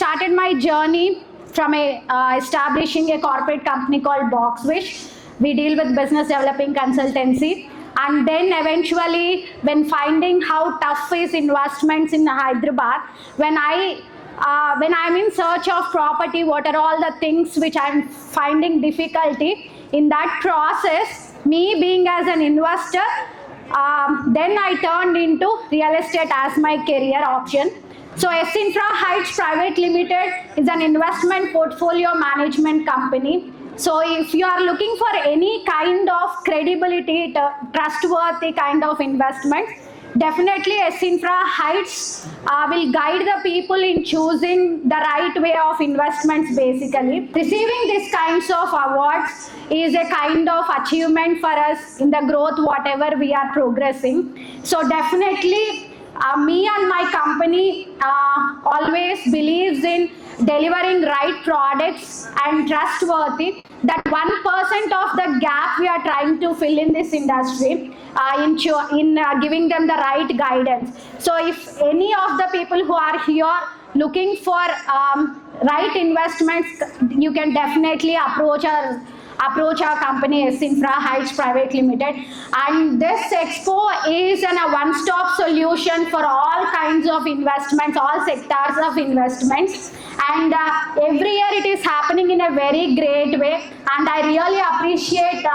started my journey from establishing a corporate company called Boxwish. We deal with business developing consultancy. And then eventually, when finding how tough is investments in Hyderabad, when I'm in search of property, what are all the things which I'm finding difficulty in that process, me being as an investor, then I turned into real estate as my career option. So S Infra Heights Private Limited is an investment portfolio management company. So if you are looking for any kind of credibility, trustworthy kind of investment, definitely S Infra Heights will guide the people in choosing the right way of investments basically. Receiving these kinds of awards is a kind of achievement for us in the growth whatever we are progressing. So definitely me and my company always believes in delivering right products and trustworthy. That 1% of the gap we are trying to fill in this industry in giving them the right guidance. So if any of the people who are here looking for right investments, you can definitely approach our company S Infra Heights Private Limited. And this expo is a one-stop solution for all kinds of investments, all sectors of investments. And every year it is happening in a very great way. And I really appreciate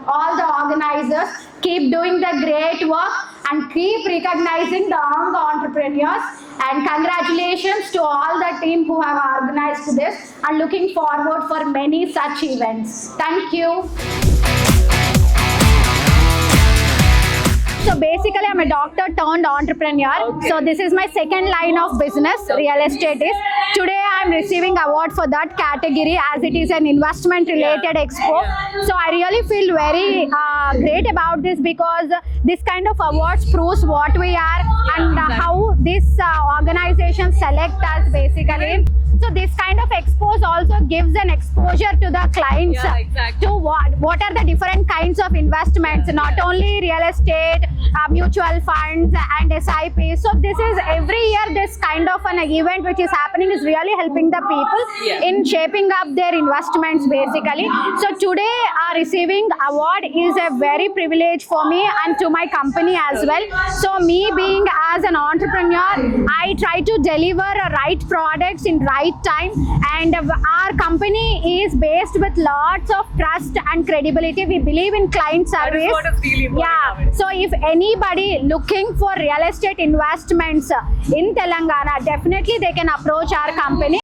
all the organizers. Keep doing the great work and keep recognizing the young entrepreneurs. And congratulations to all the team who have organized this, and looking forward for many such events. Thank you. So basically, I'm a doctor turned entrepreneur. Okay. So this is my second line of business, real estate is. Today I'm receiving award for that category as it is an investment related expo. So I really feel very great about this, because this kind of awards proves what we are and how this organization select us basically. So this kind of expos also gives an exposure to the clients to what are the different kinds of investments, not only real estate, mutual funds and SIPs. So this is every year this kind of an event which is happening is really helping the people in shaping up their investments basically. So today receiving award is a very privilege for me and to my company as well. So me being as an entrepreneur, I try to deliver right products in right time, and our company is based with lots of trust and credibility. We believe in client service. That is what is really important. So if anybody looking for real estate investments in Telangana, definitely they can approach our company.